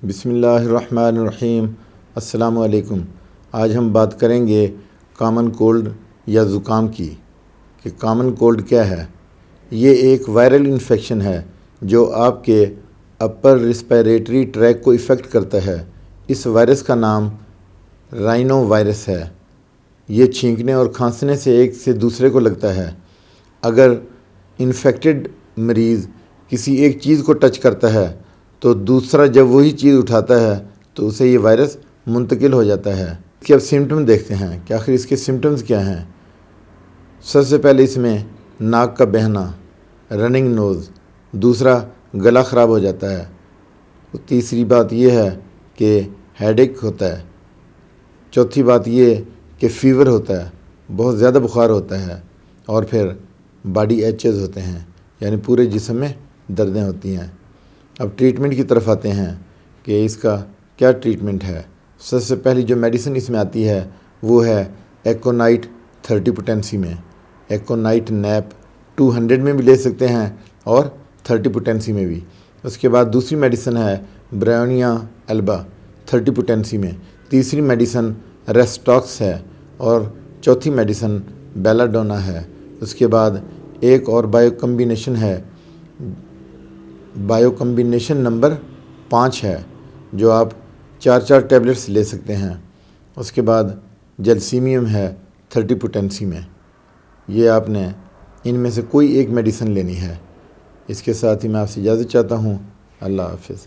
بسم اللہ الرحمن الرحیم۔ السلام علیکم۔ آج ہم بات کریں گے کامن کولڈ یا زکام کی کہ کامن کولڈ کیا ہے۔ یہ ایک وائرل انفیکشن ہے جو آپ کے اپر ریسپیریٹری ٹریک کو افیکٹ کرتا ہے۔ اس وائرس کا نام رائنو وائرس ہے۔ یہ چھینکنے اور کھانسنے سے ایک سے دوسرے کو لگتا ہے۔ اگر انفیکٹڈ مریض کسی ایک چیز کو ٹچ کرتا ہے تو دوسرا جب وہی چیز اٹھاتا ہے تو اسے یہ وائرس منتقل ہو جاتا ہے۔ اس کے اب سمٹم دیکھتے ہیں کہ آخر اس کے سمٹمز کیا ہیں۔ سب سے پہلے اس میں ناک کا بہنا، رننگ نوز، دوسرا گلا خراب ہو جاتا ہے، تیسری بات یہ ہے کہ ہیڈ ایک ہوتا ہے، چوتھی بات یہ کہ فیور ہوتا ہے، بہت زیادہ بخار ہوتا ہے، اور پھر باڈی ایچز ہوتے ہیں، یعنی پورے جسم میں دردیں ہوتی ہیں۔ اب ٹریٹمنٹ کی طرف آتے ہیں کہ اس کا کیا ٹریٹمنٹ ہے۔ سب سے پہلی جو میڈیسن اس میں آتی ہے وہ ہے ایکونائٹ 30 پوٹینسی میں۔ ایکونائٹ نیپ 200 میں بھی لے سکتے ہیں اور 30 پوٹینسی میں بھی۔ اس کے بعد دوسری میڈیسن ہے برائونیا البا 30 پوٹینسی میں۔ تیسری میڈیسن ریسٹاکس ہے اور چوتھی میڈیسن بیلاڈونا ہے۔ اس کے بعد ایک اور بائیو کمبینیشن ہے، بائیو کمبینیشن نمبر 5 ہے، جو آپ 4 ٹیبلٹس لے سکتے ہیں۔ اس کے بعد جلسیمیم ہے 30 پوٹینسی میں۔ یہ آپ نے ان میں سے کوئی ایک میڈیسن لینی ہے۔ اس کے ساتھ ہی میں آپ سے اجازت چاہتا ہوں۔ اللہ حافظ۔